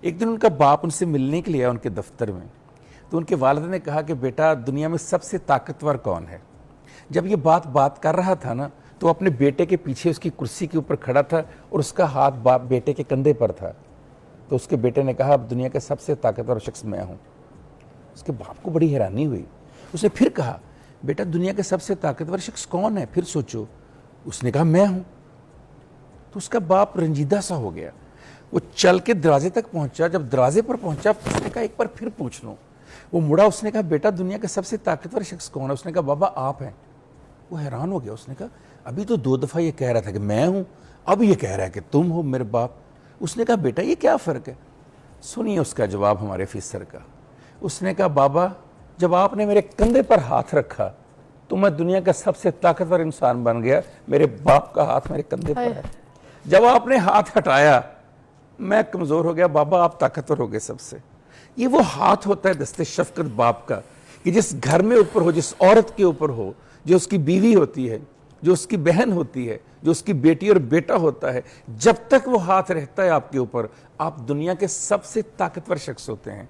ایک دن ان کا باپ ان سے ملنے کے لیے آیا ان کے دفتر میں، تو ان کے والد نے کہا کہ بیٹا دنیا میں سب سے طاقتور کون ہے؟ جب یہ بات کر رہا تھا نا تو وہ اپنے بیٹے کے پیچھے اس کی کرسی کے اوپر کھڑا تھا اور اس کا ہاتھ بیٹے کے کندھے پر تھا. تو اس کے بیٹے نے کہا اب دنیا کا سب سے طاقتور شخص میں ہوں. اس کے باپ کو بڑی حیرانی ہوئی. اس نے پھر کہا بیٹا دنیا کا سب سے طاقتور شخص کون ہے؟ پھر سوچو. اس نے کہا میں ہوں. تو اس کا باپ رنجیدہ سا ہو گیا. وہ چل کے دروازے تک پہنچا. جب دروازے پر پہنچا اس نے کہا ایک بار پھر پوچھ لوں. وہ مڑا. اس نے کہا بیٹا دنیا کا سب سے طاقتور شخص کون ہے؟ اس نے کہا بابا آپ ہیں. وہ حیران ہو گیا. اس نے کہا ابھی تو 2 دفعہ یہ کہہ رہا تھا کہ میں ہوں، اب یہ کہہ رہا ہے کہ تم ہو میرے باپ. اس نے کہا بیٹا یہ کیا فرق ہے؟ سنیے اس کا جواب ہمارے افیسر کا. اس نے کہا بابا جب آپ نے میرے کندھے پر ہاتھ رکھا تو میں دنیا کا سب سے طاقتور انسان بن گیا. میرے باپ کا ہاتھ میرے کندھے پر ہے. جب آپ نے ہاتھ ہٹایا میں کمزور ہو گیا. بابا آپ طاقتور ہو گئے سب سے. یہ وہ ہاتھ ہوتا ہے دست شفقت باپ کا کہ جس گھر میں اوپر ہو، جس عورت کے اوپر ہو، جو اس کی بیوی ہوتی ہے، جو اس کی بہن ہوتی ہے، جو اس کی بیٹی اور بیٹا ہوتا ہے، جب تک وہ ہاتھ رہتا ہے آپ کے اوپر آپ دنیا کے سب سے طاقتور شخص ہوتے ہیں.